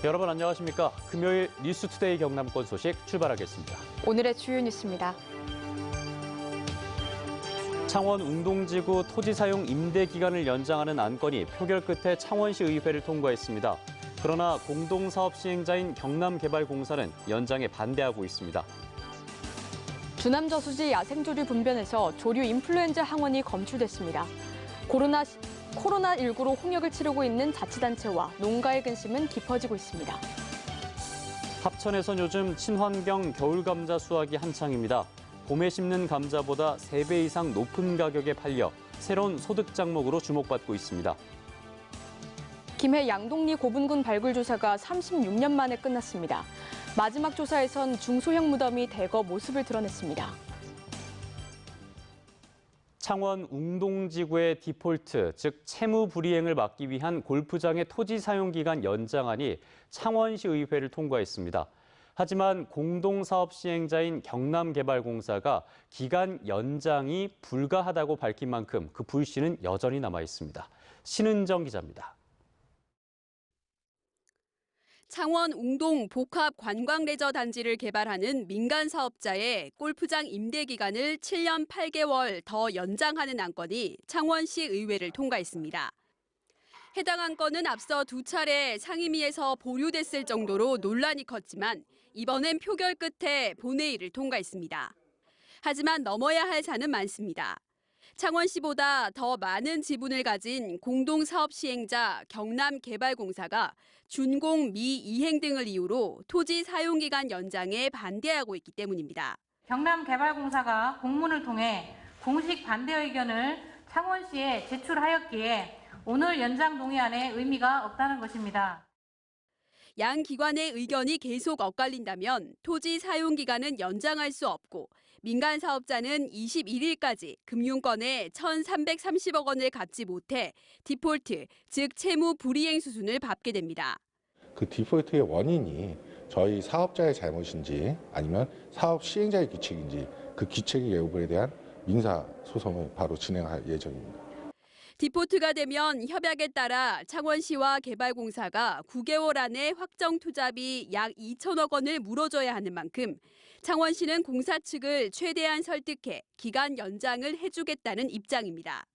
여러분 안녕하십니까? 금요일 뉴스투데이 경남권 소식 출발하겠습니다. 오늘의 주요 뉴스입니다. 창원 웅동지구 토지 사용 임대 기간을 연장하는 안건이 표결 끝에 창원시 의회를 통과했습니다. 그러나 공동사업 시행자인 경남개발공사는 연장에 반대하고 있습니다. 주남저수지 야생조류 분변에서 조류 인플루엔자 항원이 검출됐습니다. 코로나19로 홍역을 치르고 있는 자치단체와 농가의 근심은 깊어지고 있습니다. 합천에선 요즘 친환경 겨울감자 수확이 한창입니다. 봄에 심는 감자보다 3배 이상 높은 가격에 팔려 새로운 소득 장목으로 주목받고 있습니다. 김해 양동리 고분군 발굴 조사가 36년 만에 끝났습니다. 마지막 조사에선 중소형 무덤이 대거 모습을 드러냈습니다. 창원 웅동지구의 디폴트, 즉 채무 불이행을 막기 위한 골프장의 토지 사용 기간 연장안이 창원시 의회를 통과했습니다. 하지만 공동사업 시행자인 경남개발공사가 기간 연장이 불가하다고 밝힌 만큼 그 불씨는 여전히 남아 있습니다. 신은정 기자입니다. 창원 웅동 복합 관광레저 단지를 개발하는 민간 사업자의 골프장 임대 기간을 7년 8개월 더 연장하는 안건이 창원시 의회를 통과했습니다. 해당 안건은 앞서 2차례 상임위에서 보류됐을 정도로 논란이 컸지만 이번엔 표결 끝에 본회의를 통과했습니다. 하지만 넘어야 할 산은 많습니다. 창원시보다 더 많은 지분을 가진 공동사업 시행자 경남개발공사가 준공 미이행 등을 이유로 토지 사용기간 연장에 반대하고 있기 때문입니다. 경남개발공사가 공문을 통해 공식 반대 의견을 창원시에 제출하였기에 오늘 연장 동의안에 의미가 없다는 것입니다. 양 기관의 의견이 계속 엇갈린다면 토지 사용기간은 연장할 수 없고 민간 사업자는 21일까지 금융권에 1,330억 원을 갚지 못해 디폴트, 즉 채무 불이행 수순을 밟게 됩니다. 그 디폴트의 원인이 저희 사업자의 잘못인지 아니면 사업 시행자의 기책인지 그 기책의 여부에 대한 민사 소송을 바로 진행할 예정입니다. 디폴트가 되면 협약에 따라 창원시와 개발공사가 9개월 안에 확정 투자비 약 2천억 원을 물어줘야 하는 만큼 창원시는 공사 측을 최대한 설득해 기간 연장을 해주겠다는 입장입니다.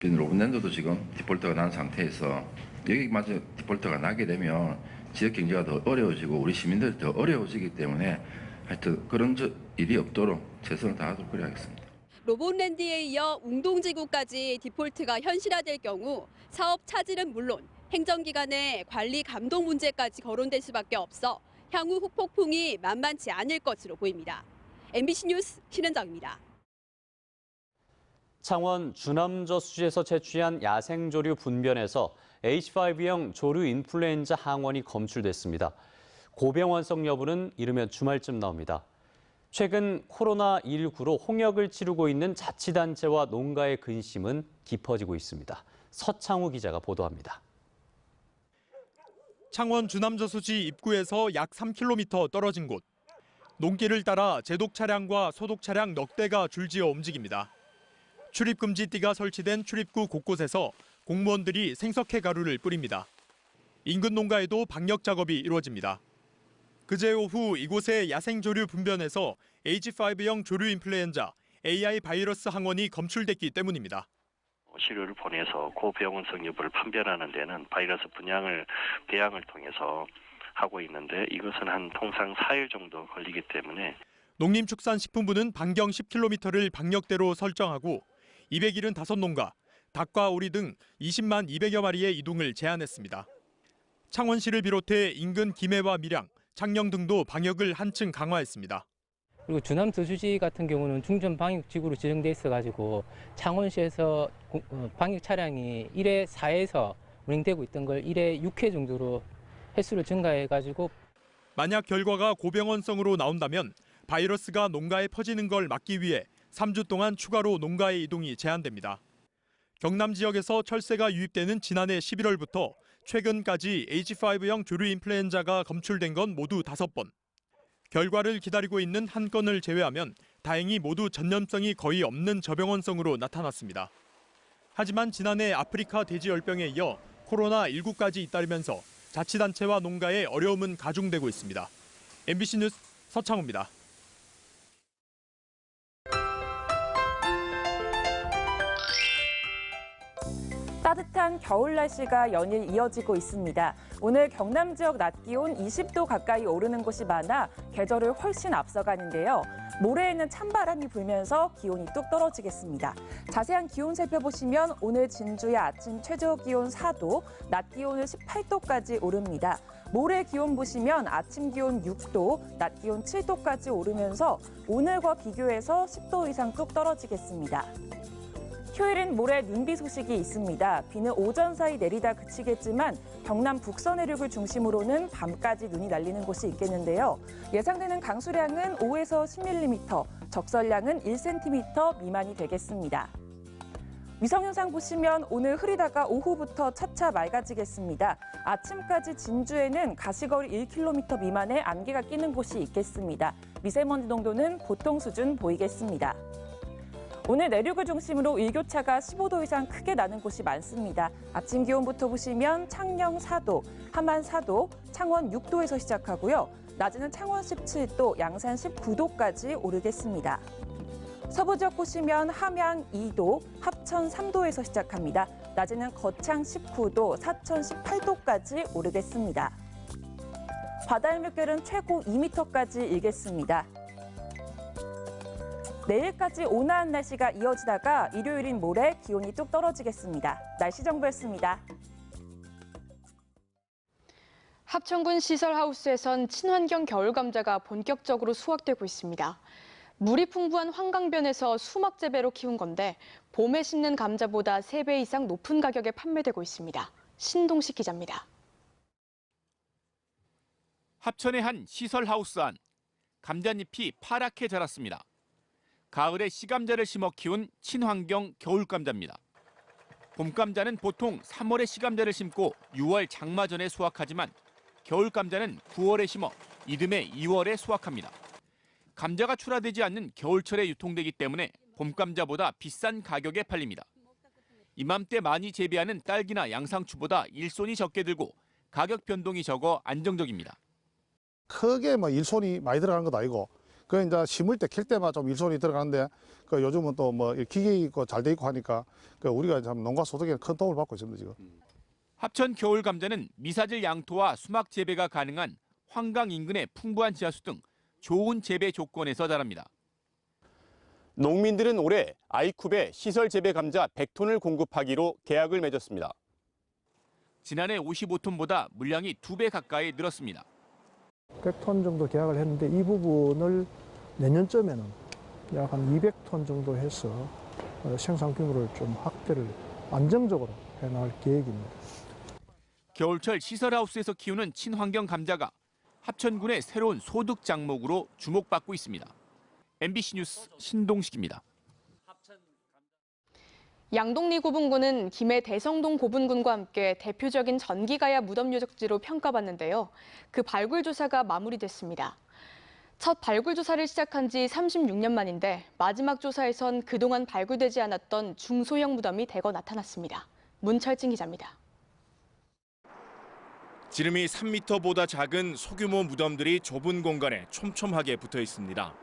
로봇랜드도 지금 디폴트가 난 상태에서 여기마저 디폴트가 나게 되면 지역 경제가 더 어려워지고 우리 시민들이 더 어려워지기 때문에 하여튼 그런 일이 없도록 최선을 다하도록 그래야겠습니다. 로봇랜드에 이어 웅동지구까지 디폴트가 현실화될 경우 사업 차질은 물론 행정기관의 관리 감독 문제까지 거론될 수밖에 없어 향후 후폭풍이 만만치 않을 것으로 보입니다. MBC 뉴스 신은정입니다. 창원 주남저수지에서 채취한 야생조류 분변에서 H5형 조류 인플루엔자 항원이 검출됐습니다. 고병환성 여부는 이르면 주말쯤 나옵니다. 최근 코로나19로 홍역을 치르고 있는 자치단체와 농가의 근심은 깊어지고 있습니다. 서창우 기자가 보도합니다. 창원 주남저수지 입구에서 약 3km 떨어진 곳. 농길을 따라 제독 차량과 소독 차량 넉 대가 줄지어 움직입니다. 출입금지띠가 설치된 출입구 곳곳에서 공무원들이 생석회 가루를 뿌립니다. 인근 농가에도 방역 작업이 이루어집니다. 그제 오후 이곳의 야생조류 분변에서 H5형 조류 인플루엔자 AI 바이러스 항원이 검출됐기 때문입니다. 시료를 보내서 고병원성 여부를 판별하는 데는 바이러스 배양을 통해서 하고 있는데 이것은 한 통상 4일 정도 걸리기 때문에 농림축산식품부는 반경 10km를 방역대로 설정하고 275농가, 닭과 오리 등 20만 200여 마리의 이동을 제한했습니다. 창원시를 비롯해 인근 김해와 밀양, 창녕 등도 방역을 한층 강화했습니다. 그리고 주남저수지 같은 경우는 중점 방역지구로 지정돼 있어가지고 창원시에서 방역 차량이 1회 4회에서 운행되고 있던 걸 1회 6회 정도로 횟수를 증가해가지고 만약 결과가 고병원성으로 나온다면 바이러스가 농가에 퍼지는 걸 막기 위해 3주 동안 추가로 농가의 이동이 제한됩니다. 경남 지역에서 철새가 유입되는 지난해 11월부터 최근까지 H5형 조류 인플루엔자가 검출된 건 모두 5번. 결과를 기다리고 있는 한 건을 제외하면 다행히 모두 전염성이 거의 없는 저병원성으로 나타났습니다. 하지만 지난해 아프리카 돼지열병에 이어 코로나19까지 잇따르면서 자치단체와 농가의 어려움은 가중되고 있습니다. MBC 뉴스 서창호입니다. 따뜻한 겨울 날씨가 연일 이어지고 있습니다. 오늘 경남 지역 낮 기온 20도 가까이 오르는 곳이 많아 계절을 훨씬 앞서가는데요. 모레에는 찬바람이 불면서 기온이 뚝 떨어지겠습니다. 자세한 기온 살펴보시면 오늘 진주의 아침 최저 기온 4도, 낮 기온은 18도까지 오릅니다. 모레 기온 보시면 아침 기온 6도, 낮 기온 7도까지 오르면서 오늘과 비교해서 10도 이상 뚝 떨어지겠습니다. 휴일인 모레 눈비 소식이 있습니다. 비는 오전 사이 내리다 그치겠지만 경남 북서 내륙을 중심으로는 밤까지 눈이 날리는 곳이 있겠는데요. 예상되는 강수량은 5에서 10mm, 적설량은 1cm 미만이 되겠습니다. 위성현상 보시면 오늘 흐리다가 오후부터 차차 맑아지겠습니다. 아침까지 진주에는 가시거리 1km 미만의 안개가 끼는 곳이 있겠습니다. 미세먼지 농도는 보통 수준 보이겠습니다. 오늘 내륙을 중심으로 일교차가 15도 이상 크게 나는 곳이 많습니다. 아침 기온부터 보시면 창녕 4도, 함안 4도, 창원 6도에서 시작하고요. 낮에는 창원 17도, 양산 19도까지 오르겠습니다. 서부 지역 보시면 함양 2도, 합천 3도에서 시작합니다. 낮에는 거창 19도, 사천 18도까지 오르겠습니다. 바다의 물결은 최고 2m까지 일겠습니다. 내일까지 온화한 날씨가 이어지다가 일요일인 모레 기온이 뚝 떨어지겠습니다. 날씨 정보였습니다. 합천군 시설하우스에선 친환경 겨울 감자가 본격적으로 수확되고 있습니다. 물이 풍부한 환강변에서 수막 재배로 키운 건데 봄에 심는 감자보다 3배 이상 높은 가격에 판매되고 있습니다. 신동식 기자입니다. 합천의 한 시설하우스 안, 감자잎이 파랗게 자랐습니다. 가을에 씨감자를 심어 키운 친환경 겨울감자입니다. 봄감자는 보통 3월에 씨감자를 심고 6월 장마 전에 수확하지만 겨울감자는 9월에 심어 이듬해 2월에 수확합니다. 감자가 출하되지 않는 겨울철에 유통되기 때문에 봄감자보다 비싼 가격에 팔립니다. 이맘때 많이 재배하는 딸기나 양상추보다 일손이 적게 들고 가격 변동이 적어 안정적입니다. 크게 일손이 많이 들어가는 것도 아니고 그 이제 심을 때 캘 때만 좀 일손이 들어가는데 그 요즘은 또 기계 있고 잘 돼 있고 하니까 그 우리가 참 농가 소득에 큰 도움을 받고 있습니다 지금. 합천 겨울 감자는 미사질 양토와 수막 재배가 가능한 환강 인근의 풍부한 지하수 등 좋은 재배 조건에서 자랍니다. 농민들은 올해 아이쿱에 시설 재배 감자 100톤을 공급하기로 계약을 맺었습니다. 지난해 55톤보다 물량이 2배 가까이 늘었습니다. 100톤 정도 계약을 했는데 이 부분을 내년쯤에는 약 한 200톤 정도 해서 생산 규모를 좀 확대를 안정적으로 해나갈 계획입니다. 겨울철 시설하우스에서 키우는 친환경 감자가 합천군의 새로운 소득 장목으로 주목받고 있습니다. MBC 뉴스 신동식입니다. 양동리 고분군은 김해 대성동 고분군과 함께 대표적인 전기가야 무덤 유적지로 평가받는데요. 그 발굴 조사가 마무리됐습니다. 첫 발굴 조사를 시작한 지 36년 만인데 마지막 조사에선 그동안 발굴되지 않았던 중소형 무덤이 대거 나타났습니다. 문철진 기자입니다. 지름이 3m보다 작은 소규모 무덤들이 좁은 공간에 촘촘하게 붙어 있습니다.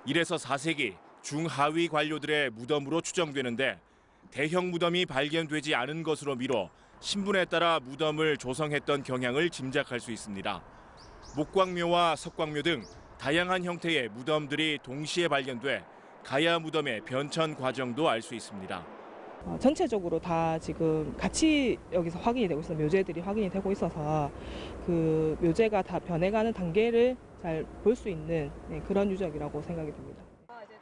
1에서 4세기 중하위 관료들의 무덤으로 추정되는데 대형 무덤이 발견되지 않은 것으로 미뤄 신분에 따라 무덤을 조성했던 경향을 짐작할 수 있습니다. 목광묘와 석광묘 등 다양한 형태의 무덤들이 동시에 발견돼 가야 무덤의 변천 과정도 알 수 있습니다. 전체적으로 다 지금 같이 여기서 확인이 되고 있어서 묘제들이 확인이 되고 있어서 그 묘제가 다 변해가는 단계를 잘 볼 수 있는 그런 유적이라고 생각이 듭니다.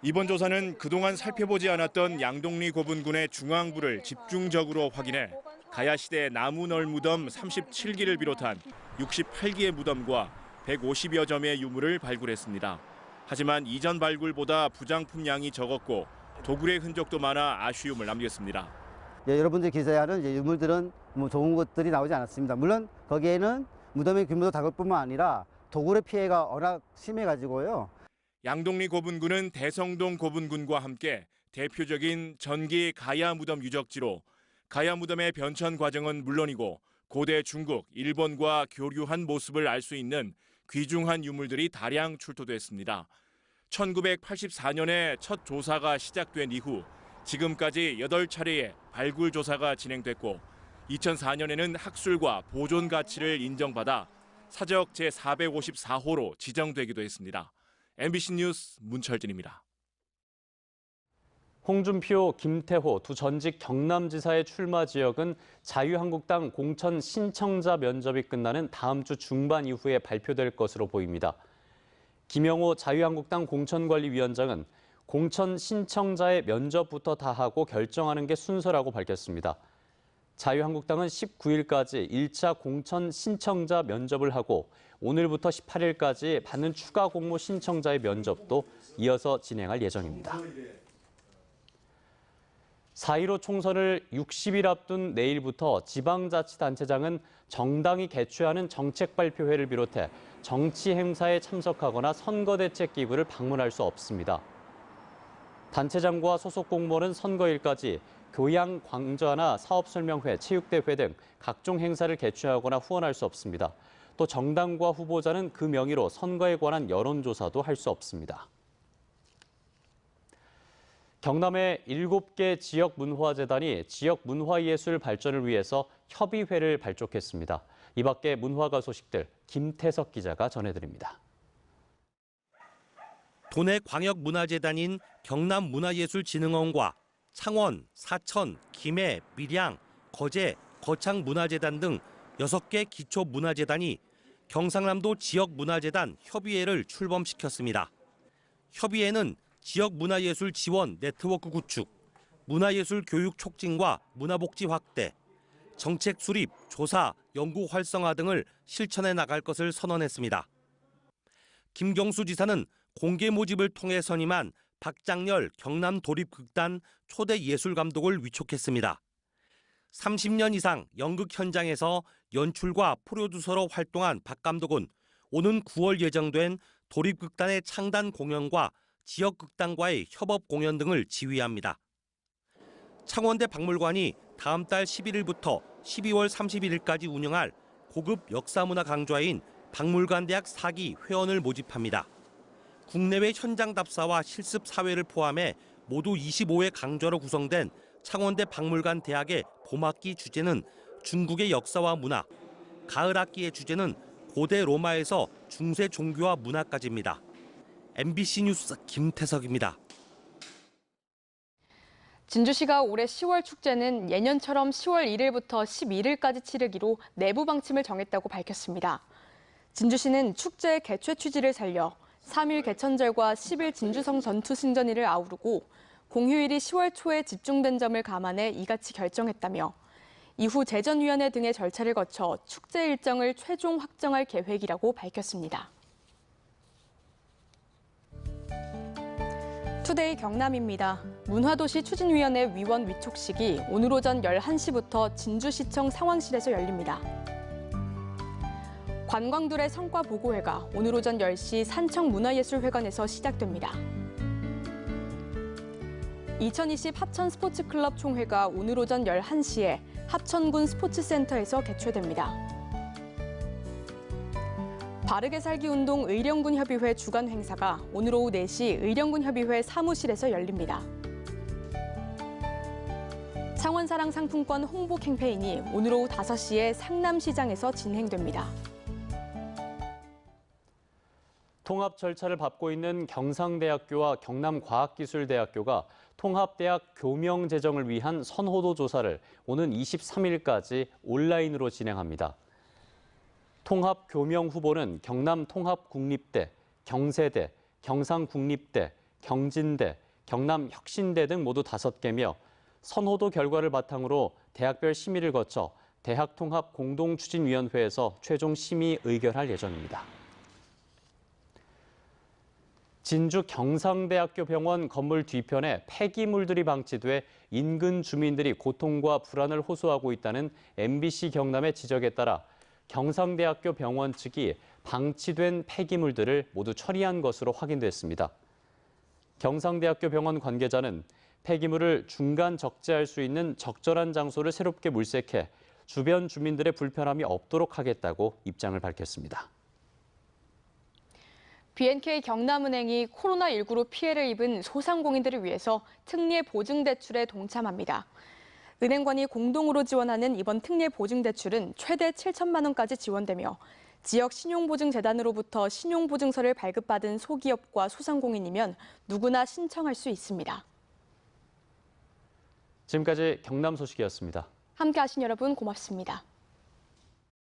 이번 조사는 그동안 살펴보지 않았던 양동리 고분군의 중앙부를 집중적으로 확인해 가야시대 나무널 무덤 37기를 비롯한 68기의 무덤과 150여 점의 유물을 발굴했습니다. 하지만 이전 발굴보다 부장품 양이 적었고 도굴의 흔적도 많아 아쉬움을 남겼습니다. 여러분들 기사하는 유물들은 좋은 것들이 나오지 않았습니다. 물론 거기에는 무덤의 규모도 작을 뿐만 아니라 도굴의 피해가 워낙 심해가지고요. 양동리 고분군은 대성동 고분군과 함께 대표적인 전기 가야 무덤 유적지로 가야 무덤의 변천 과정은 물론이고 고대 중국, 일본과 교류한 모습을 알 수 있는 귀중한 유물들이 다량 출토됐습니다. 1984년에 첫 조사가 시작된 이후 지금까지 8차례의 발굴 조사가 진행됐고 2004년에는 학술과 보존 가치를 인정받아 사적 제454호로 지정되기도 했습니다. MBC 뉴스 문철진입니다. 홍준표, 김태호 두 전직 경남지사의 출마 지역은 자유한국당 공천 신청자 면접이 끝나는 다음 주 중반 이후에 발표될 것으로 보입니다. 김영호 자유한국당 공천관리위원장은 공천 신청자의 면접부터 다 하고 결정하는 게 순서라고 밝혔습니다. 자유한국당은 19일까지 1차 공천 신청자 면접을 하고 오늘부터 18일까지 받는 추가 공모 신청자의 면접도 이어서 진행할 예정입니다. 4.15 총선을 60일 앞둔 내일부터 지방자치단체장은 정당이 개최하는 정책 발표회를 비롯해 정치 행사에 참석하거나 선거대책기구를 방문할 수 없습니다. 단체장과 소속 공무원은 선거일까지 교양 강좌나 사업설명회, 체육대회 등 각종 행사를 개최하거나 후원할 수 없습니다. 또 정당과 후보자는 그 명의로 선거에 관한 여론조사도 할 수 없습니다. 경남의 7개 지역문화재단이 지역 문화예술 발전을 위해서 협의회를 발족했습니다. 이 밖에 문화가 소식들 김태석 기자가 전해드립니다. 도내 광역문화재단인 경남문화예술진흥원과 창원, 사천, 김해, 밀양, 거제, 거창문화재단 등 6개 기초문화재단이 경상남도 지역문화재단 협의회를 출범시켰습니다. 협의회는 지역문화예술 지원 네트워크 구축, 문화예술 교육 촉진과 문화복지 확대, 정책 수립, 조사, 연구 활성화 등을 실천해 나갈 것을 선언했습니다. 김경수 지사는 공개 모집을 통해 선임한 박장렬 경남도립극단 초대 예술감독을 위촉했습니다. 30년 이상 연극 현장에서 연출과 프로듀서로 활동한 박 감독은 오는 9월 예정된 도립극단의 창단 공연과 지역극단과의 협업 공연 등을 지휘합니다. 창원대 박물관이 다음 달 11일부터 12월 31일까지 운영할 고급 역사문화 강좌인 박물관대학 4기 회원을 모집합니다. 국내외 현장 답사와 실습 사회를 포함해 모두 25회 강좌로 구성된 창원대 박물관 대학의 봄학기 주제는 중국의 역사와 문화, 가을 학기의 주제는 고대 로마에서 중세 종교와 문화까지입니다. MBC 뉴스 김태석입니다. 진주시가 올해 10월 축제는 예년처럼 10월 1일부터 11일까지 치르기로 내부 방침을 정했다고 밝혔습니다. 진주시는 축제의 개최 취지를 살려 3일 개천절과 10일 진주성 전투신전일을 아우르고 공휴일이 10월 초에 집중된 점을 감안해 이같이 결정했다며 이후 재전위원회 등의 절차를 거쳐 축제 일정을 최종 확정할 계획이라고 밝혔습니다. 투데이 경남입니다. 문화도시 추진위원회 위원 위촉식이 오늘 오전 11시부터 진주시청 상황실에서 열립니다. 관광들의 성과 보고회가 오늘 오전 10시 산청문화예술회관에서 시작됩니다. 2020 합천 스포츠클럽 총회가 오늘 오전 11시에 합천군 스포츠센터에서 개최됩니다. 바르게 살기 운동 의령군 협의회 주간 행사가 오늘 오후 4시 의령군 협의회 사무실에서 열립니다. 창원사랑 상품권 홍보 캠페인이 오늘 오후 5시에 상남시장에서 진행됩니다. 통합 절차를 밟고 있는 경상대학교와 경남과학기술대학교가 통합대학 교명 제정을 위한 선호도 조사를 오는 23일까지 온라인으로 진행합니다. 통합 교명 후보는 경남통합국립대, 경세대, 경상국립대, 경진대, 경남혁신대 등 모두 5개며 선호도 결과를 바탕으로 대학별 심의를 거쳐 대학통합공동추진위원회에서 최종 심의 의결할 예정입니다. 진주 경상대학교 병원 건물 뒤편에 폐기물들이 방치돼 인근 주민들이 고통과 불안을 호소하고 있다는 MBC 경남의 지적에 따라 경상대학교 병원 측이 방치된 폐기물들을 모두 처리한 것으로 확인됐습니다. 경상대학교 병원 관계자는 폐기물을 중간 적재할 수 있는 적절한 장소를 새롭게 물색해 주변 주민들의 불편함이 없도록 하겠다고 입장을 밝혔습니다. B&K 경남은행이 코로나19로 피해를 입은 소상공인들을 위해서 특례 보증대출에 동참합니다. 은행관이 공동으로 지원하는 이번 특례 보증대출은 최대 7천만 원까지 지원되며 지역 신용보증재단으로부터 신용보증서를 발급받은 소기업과 소상공인이면 누구나 신청할 수 있습니다. 지금까지 경남 소식이었습니다. 함께 하신 여러분 고맙습니다.